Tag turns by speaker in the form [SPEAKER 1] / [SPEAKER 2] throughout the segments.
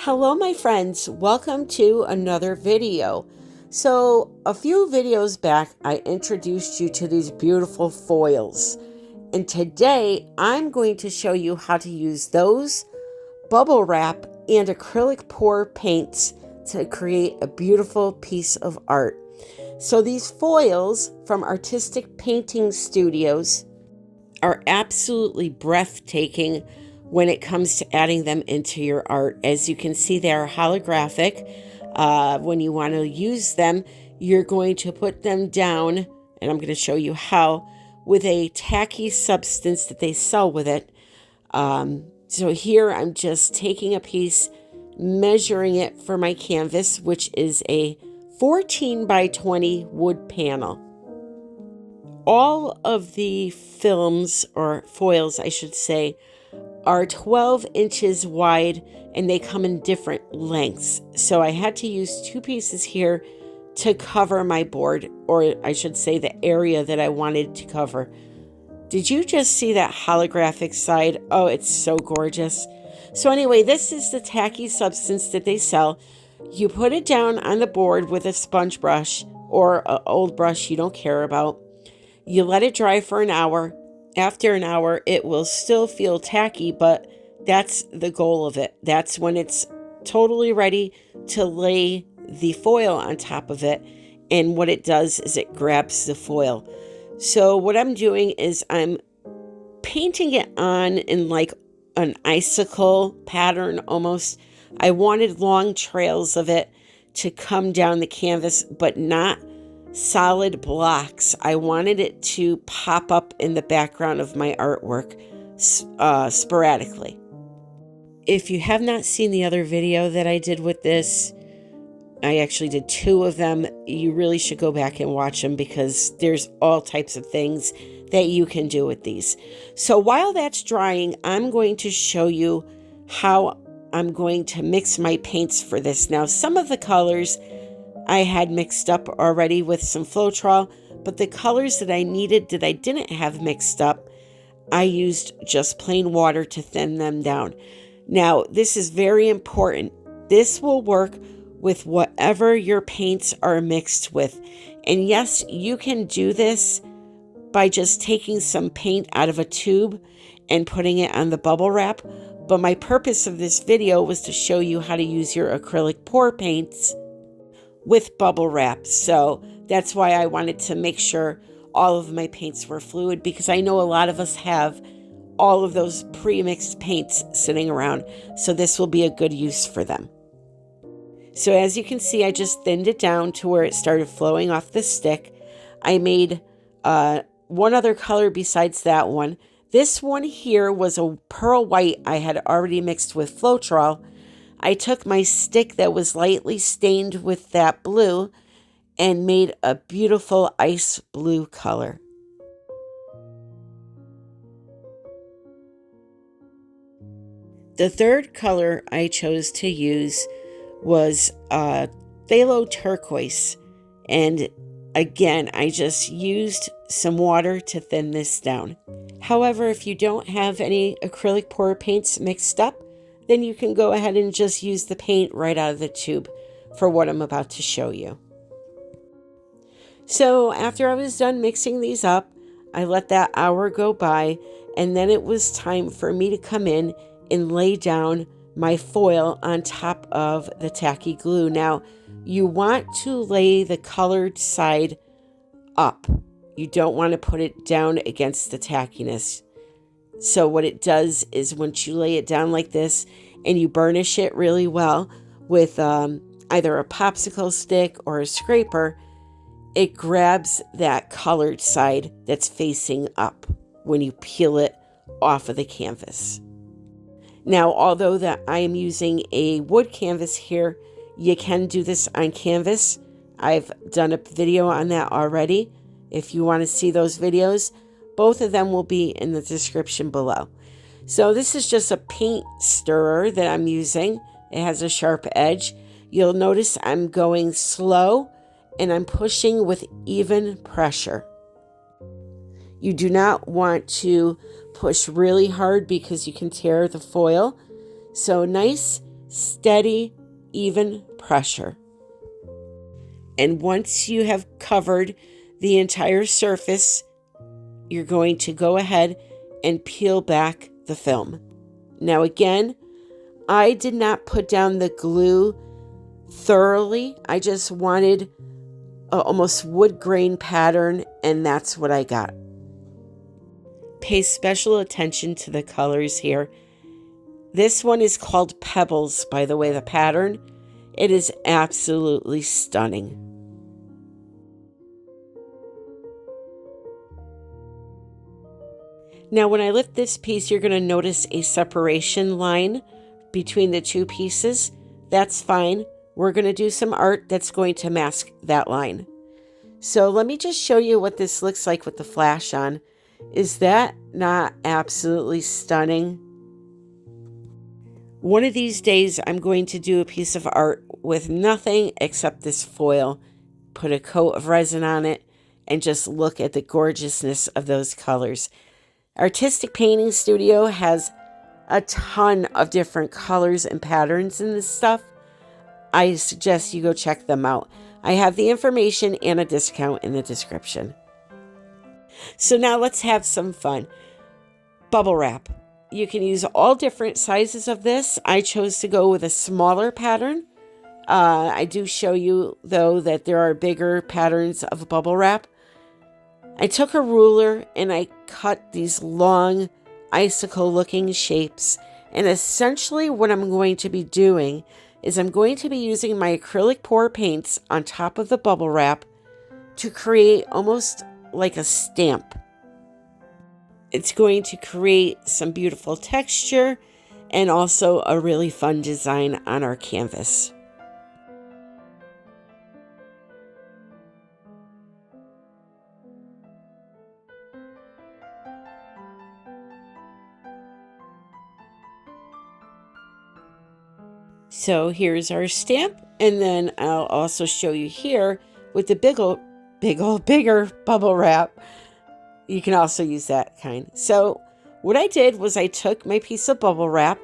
[SPEAKER 1] Hello my friends, welcome to another video. So a few videos back I introduced you to these beautiful foils, and today I'm going to show you how to use those, bubble wrap, and acrylic pour paints to create a beautiful piece of art. So these foils from Artistic Painting Studios are absolutely breathtaking when it comes to adding them into your art. As you can see, they are holographic. When you want to use them, you're going to put them down, and I'm going to show you how, with a tacky substance that they sell with it. So here I'm just taking a piece, measuring it for my canvas, which is a 14 by 20 wood panel. All of the films, or foils I should say, are 12 inches wide, and they come in different lengths. So I had to use two pieces here to cover my board, or I should say the area that I wanted to cover. Did you just see that holographic side? Oh, it's so gorgeous. So anyway, this is the tacky substance that they sell. You put it down on the board with a sponge brush or an old brush you don't care about. You let it dry for an hour. After an hour, it will still feel tacky, but that's the goal of it. That's when it's totally ready to lay the foil on top of it. And what it does is it grabs the foil. So what I'm doing is I'm painting it on in like an icicle pattern almost. I wanted long trails of it to come down the canvas, but not solid blocks. I wanted it to pop up in the background of my artwork sporadically. If you have not seen the other video that I did with this, I actually did two of them. You really should go back and watch them because there's all types of things that you can do with these. So while that's drying, I'm going to show you how I'm going to mix my paints for this. Now, some of the colors I had mixed up already with some Floetrol, but the colors that I needed that I didn't have mixed up, I used just plain water to thin them down. Now, this is very important. This will work with whatever your paints are mixed with. And yes, you can do this by just taking some paint out of a tube and putting it on the bubble wrap. But my purpose of this video was to show you how to use your acrylic pour paints with bubble wrap. So that's why I wanted to make sure all of my paints were fluid, because I know a lot of us have all of those pre-mixed paints sitting around. So this will be a good use for them. So as you can see, I just thinned it down to where it started flowing off the stick. I made one other color besides that one. This one here was a pearl white I had already mixed with Floetrol. I took my stick that was lightly stained with that blue and made a beautiful ice blue color. The third color I chose to use was phthalo turquoise, and again I just used some water to thin this down. However, if you don't have any acrylic pour paints mixed up, then you can go ahead and just use the paint right out of the tube for what I'm about to show you. So after I was done mixing these up, I let that hour go by, and then it was time for me to come in and lay down my foil on top of the tacky glue. Now, you want to lay the colored side up. You don't want to put it down against the tackiness. So what it does is once you lay it down like this and you burnish it really well with either a popsicle stick or a scraper, it grabs that colored side that's facing up when you peel it off of the canvas. Now, although that I am using a wood canvas here, you can do this on canvas. I've done a video on that already. If you want to see those videos, both of them will be in the description below. So this is just a paint stirrer that I'm using. It has a sharp edge. You'll notice I'm going slow and I'm pushing with even pressure. You do not want to push really hard because you can tear the foil. So nice steady, even pressure. And once you have covered the entire surface, you're going to go ahead and peel back the film. Now again, I did not put down the glue thoroughly. I just wanted an almost wood grain pattern, and that's what I got. Pay special attention to the colors here. This one is called Pebbles, by the way, the pattern. It is absolutely stunning. Now, when I lift this piece, you're going to notice a separation line between the two pieces. That's fine. We're going to do some art that's going to mask that line. So let me just show you what this looks like with the flash on. Is that not absolutely stunning? One of these days, I'm going to do a piece of art with nothing except this foil, put a coat of resin on it, and just look at the gorgeousness of those colors. Artistic Painting Studio has a ton of different colors and patterns in this stuff. I suggest you go check them out. I have the information and a discount in the description. So now let's have some fun. Bubble wrap. You can use all different sizes of this. I chose to go with a smaller pattern. I do show you, though, that there are bigger patterns of bubble wrap. I took a ruler and I cut these long icicle-looking shapes. And essentially what I'm going to be doing is I'm going to be using my acrylic pour paints on top of the bubble wrap to create almost like a stamp. It's going to create some beautiful texture and also a really fun design on our canvas. So here's our stamp, and then I'll also show you here with the bigger bubble wrap. You can also use that kind. So what I did was I took my piece of bubble wrap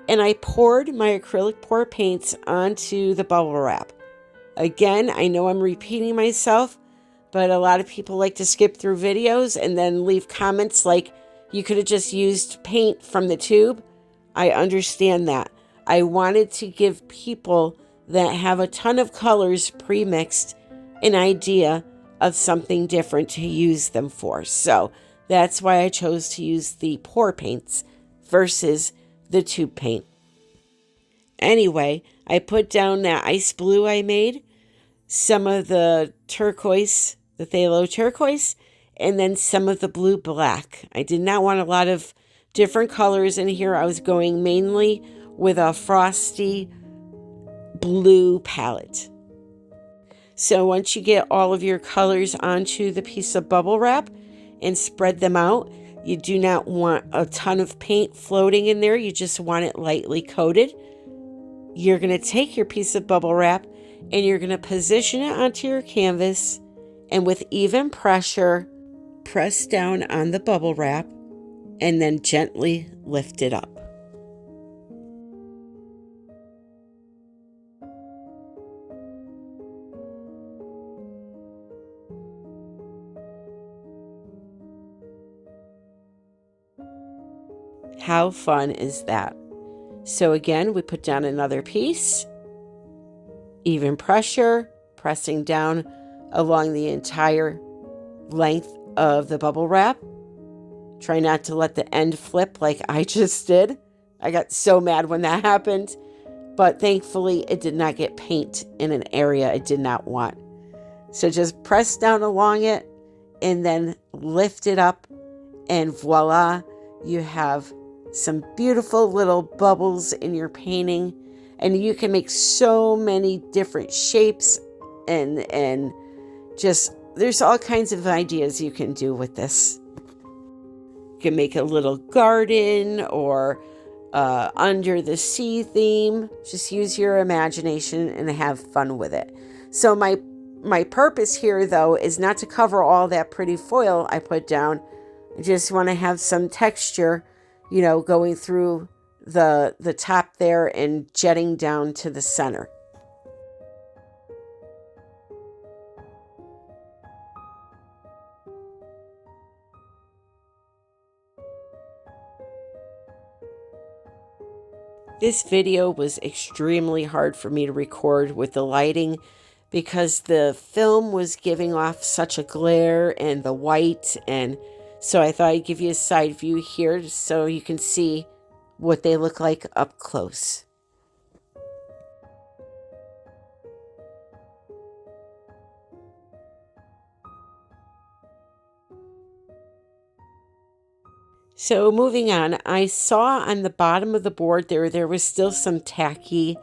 [SPEAKER 1] and I poured my acrylic pour paints onto the bubble wrap. Again, I know I'm repeating myself, but a lot of people like to skip through videos and then leave comments like, you could have just used paint from the tube. I understand that. I wanted to give people that have a ton of colors pre-mixed an idea of something different to use them for. So that's why I chose to use the pour paints versus the tube paint. Anyway, I put down that ice blue I made, some of the turquoise, the phthalo turquoise, and then some of the blue black. I did not want a lot of different colors in here. I was going mainly with a frosty blue palette. So once you get all of your colors onto the piece of bubble wrap and spread them out, you do not want a ton of paint floating in there. You just want it lightly coated. You're going to take your piece of bubble wrap and you're going to position it onto your canvas, and with even pressure, press down on the bubble wrap and then gently lift it up. How fun is that? So again, we put down another piece, even pressure, pressing down along the entire length of the bubble wrap. Try not to let the end flip like I just did. I got so mad when that happened, but thankfully it did not get paint in an area I did not want. So just press down along it and then lift it up, and voila, you have some beautiful little bubbles in your painting, and you can make so many different shapes and just there's all kinds of ideas you can do with this. You can make a little garden or under the sea theme. Just use your imagination and have fun with it. So my purpose here, though, is not to cover all that pretty foil I put down. I just want to have some texture, you know, going through the top there and jetting down to the center. This video was extremely hard for me to record with the lighting because the film was giving off such a glare and the white, and so I thought I'd give you a side view here so you can see what they look like up close. So moving on, I saw on the bottom of the board there was still some tacky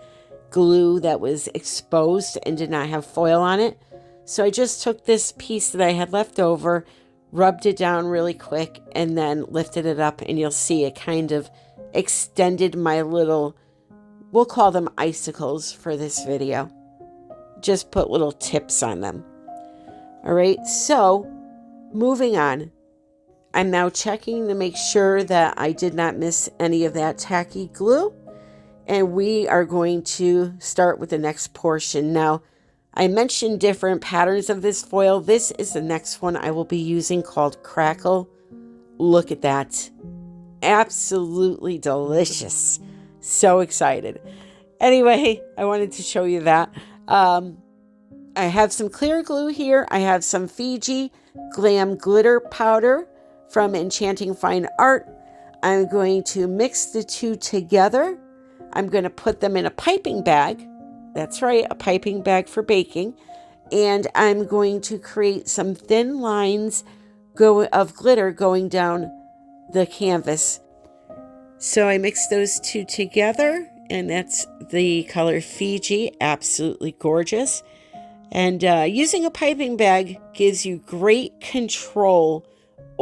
[SPEAKER 1] glue that was exposed and did not have foil on it. So I just took this piece that I had left over, rubbed it down really quick, and then lifted it up, and you'll see it kind of extended my little, we'll call them icicles for this video. Just put little tips on them. All right, so moving on. I'm now checking to make sure that I did not miss any of that tacky glue. And we are going to start with the next portion. Now, I mentioned different patterns of this foil. This is the next one I will be using, called Crackle. Look at that. Absolutely delicious. So excited. Anyway, I wanted to show you that. I have some clear glue here. I have some Fiji GLAM glitter powder from Enchanting Fine Art. I'm going to mix the two together. I'm going to put them in a piping bag. That's right, a piping bag for baking. And I'm going to create some thin lines of glitter going down the canvas. So I mix those two together, and that's the color Fiji. Absolutely gorgeous. And using a piping bag gives you great control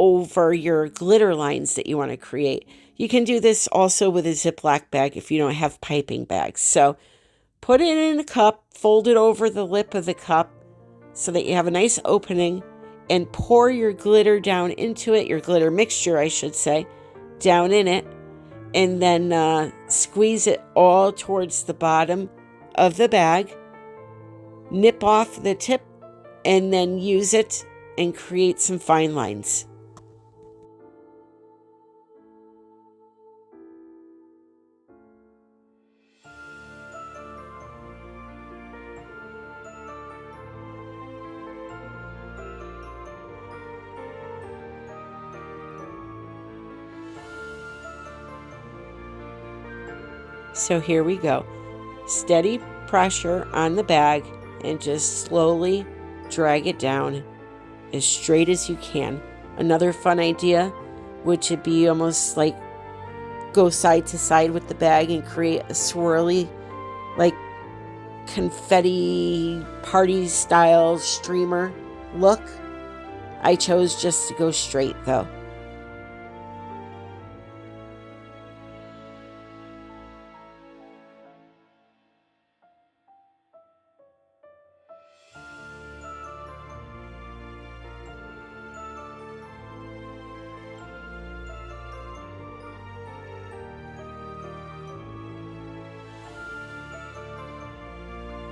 [SPEAKER 1] over your glitter lines that you want to create. You can do this also with a Ziploc bag if you don't have piping bags. So put it in a cup, fold it over the lip of the cup so that you have a nice opening, and pour your glitter down into it, your glitter mixture, I should say, down in it, and then squeeze it all towards the bottom of the bag. Nip off the tip and then use it and create some fine lines. So here we go. Steady pressure on the bag and just slowly drag it down as straight as you can. Another fun idea would be almost like go side to side with the bag and create a swirly, like confetti party style streamer look. I chose just to go straight though.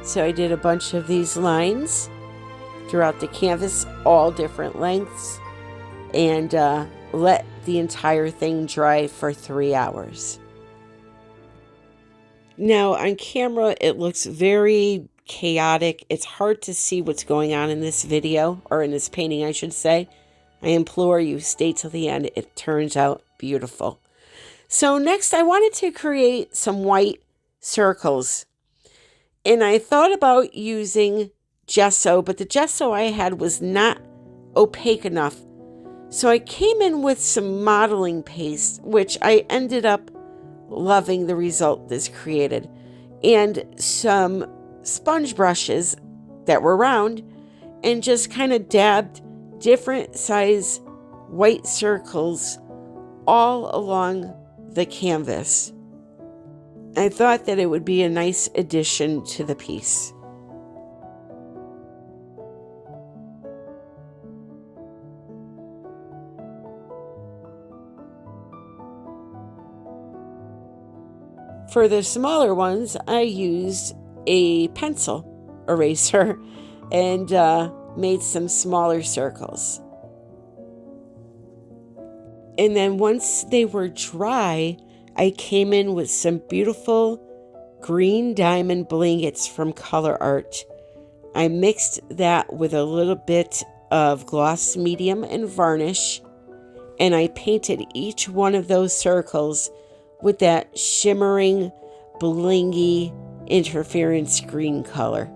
[SPEAKER 1] So I did a bunch of these lines throughout the canvas, all different lengths, and let the entire thing dry for 3 hours. Now on camera, it looks very chaotic. It's hard to see what's going on in this video, or in this painting, I should say. I implore you, stay till the end. It turns out beautiful. So next, I wanted to create some white circles. And I thought about using gesso, but the gesso I had was not opaque enough. So I came in with some modeling paste, which I ended up loving the result this created, and some sponge brushes that were round, and just kind of dabbed different size white circles all along the canvas. I thought that it would be a nice addition to the piece. For the smaller ones, I used a pencil eraser and made some smaller circles. And then once they were dry, I came in with some beautiful green diamond blankets from Color Art. I mixed that with a little bit of gloss medium and varnish, and I painted each one of those circles with that shimmering, blingy interference green color.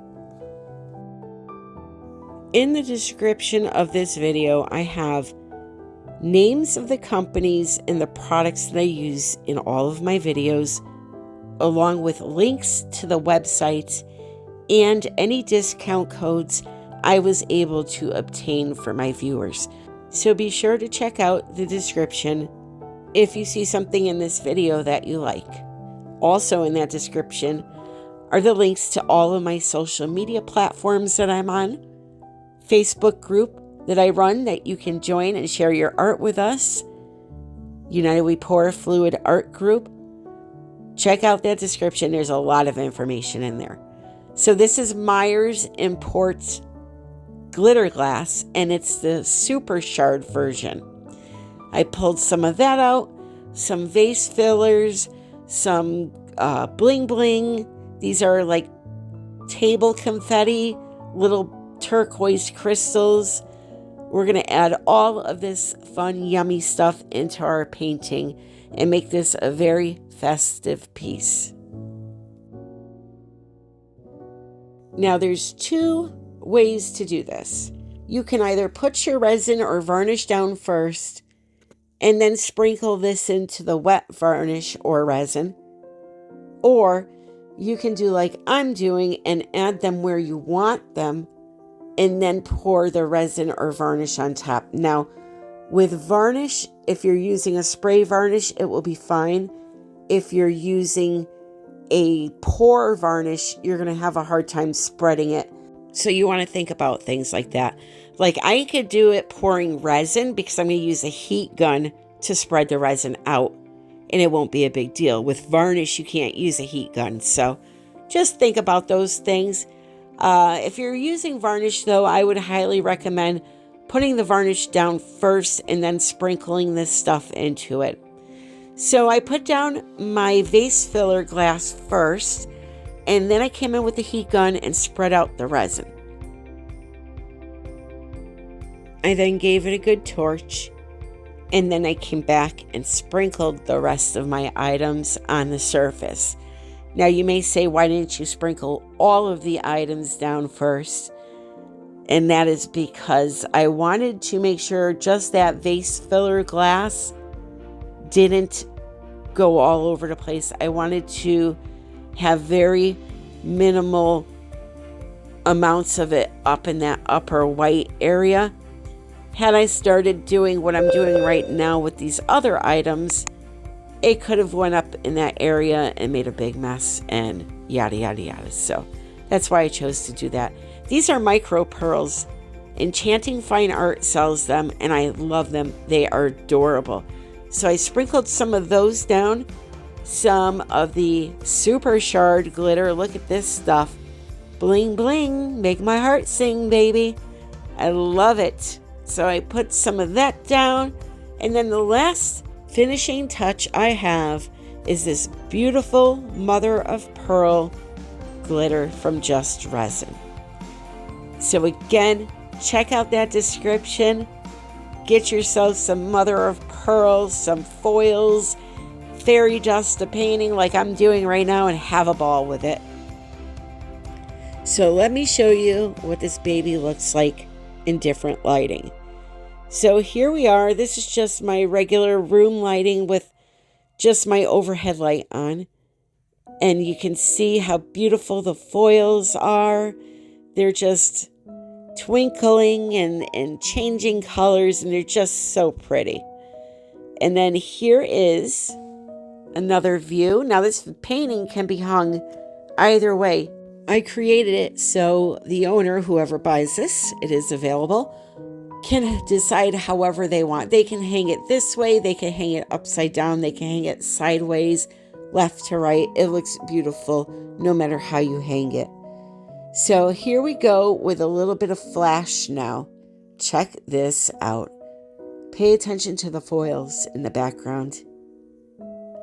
[SPEAKER 1] In the description of this video, I have names of the companies and the products that I use in all of my videos, along with links to the websites and any discount codes I was able to obtain for my viewers. So be sure to check out the description if you see something in this video that you like. Also in that description are the links to all of my social media platforms that I'm on, Facebook group that I run that you can join and share your art with us, United We Pour Fluid Art Group. Check out that description. There's a lot of information in there. So this is Meyer's Imports glitter glass, and it's the super shard version. I pulled some of that out, some vase fillers, some bling bling. These are like table confetti, little turquoise crystals. We're going to add all of this fun, yummy stuff into our painting and make this a very festive piece. Now there's two ways to do this. You can either put your resin or varnish down first and then sprinkle this into the wet varnish or resin, or you can do like I'm doing and add them where you want them and then pour the resin or varnish on top. Now, with varnish, if you're using a spray varnish, it will be fine. If you're using a pour varnish, you're going to have a hard time spreading it. So you want to think about things like that. Like I could do it pouring resin because I'm going to use a heat gun to spread the resin out, and it won't be a big deal. With varnish, you can't use a heat gun. So just think about those things. If you're using varnish, though, I would highly recommend putting the varnish down first and then sprinkling this stuff into it. So I put down my vase filler glass first, and then I came in with the heat gun and spread out the resin. I then gave it a good torch, and then I came back and sprinkled the rest of my items on the surface. Now you may say, why didn't you sprinkle all of the items down first? And that is because I wanted to make sure just that vase filler glass didn't go all over the place. I wanted to have very minimal amounts of it up in that upper white area. Had I started doing what I'm doing right now with these other items, it could have went up in that area and made a big mess and yada, yada, yada. So that's why I chose to do that. These are micro pearls. Enchanting Fine Art sells them, and I love them. They are adorable. So I sprinkled some of those down, some of the super shard glitter. Look at this stuff. Bling, bling. Make my heart sing, baby. I love it. So I put some of that down, and then the last finishing touch I have is this beautiful mother of pearl glitter from Just Resin. So again, check out that description. Get yourself some mother of pearl, some foils, fairy dust, a painting like I'm doing right now, and have a ball with it. So let me show you what this baby looks like in different lighting. So here we are. This is just my regular room lighting with just my overhead light on. And you can see how beautiful the foils are. They're just twinkling and changing colors, and they're just so pretty. And then here is another view. Now this painting can be hung either way. I created it so the owner, whoever buys this, it is available, can decide however they want. They can hang it this way, they can hang it upside down, they can hang it sideways, left to right. It looks beautiful no matter how you hang it. So here we go with a little bit of flash now. Check this out. Pay attention to the foils in the background.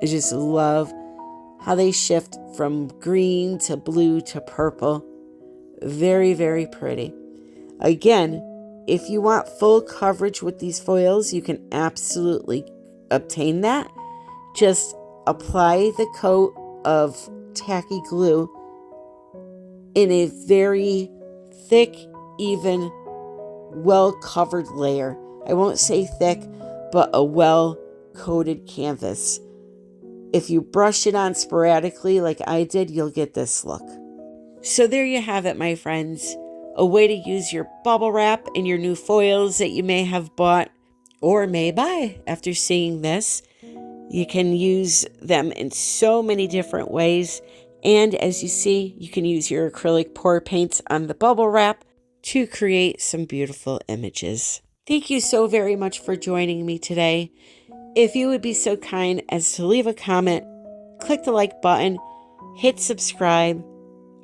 [SPEAKER 1] I just love how they shift from green to blue to purple. Very, very pretty. Again, if you want full coverage with these foils, you can absolutely obtain that. Just apply the coat of tacky glue in a very thick, even, well-covered layer. I won't say thick, but a well-coated canvas. If you brush it on sporadically like I did, you'll get this look. So there you have it, my friends. A way to use your bubble wrap and your new foils that you may have bought or may buy after seeing this. You can use them in so many different ways. And as you see, you can use your acrylic pour paints on the bubble wrap to create some beautiful images. Thank you so very much for joining me today. If you would be so kind as to leave a comment, click the like button, hit subscribe,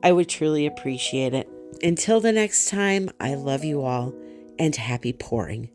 [SPEAKER 1] I would truly appreciate it. Until the next time, I love you all and happy pouring.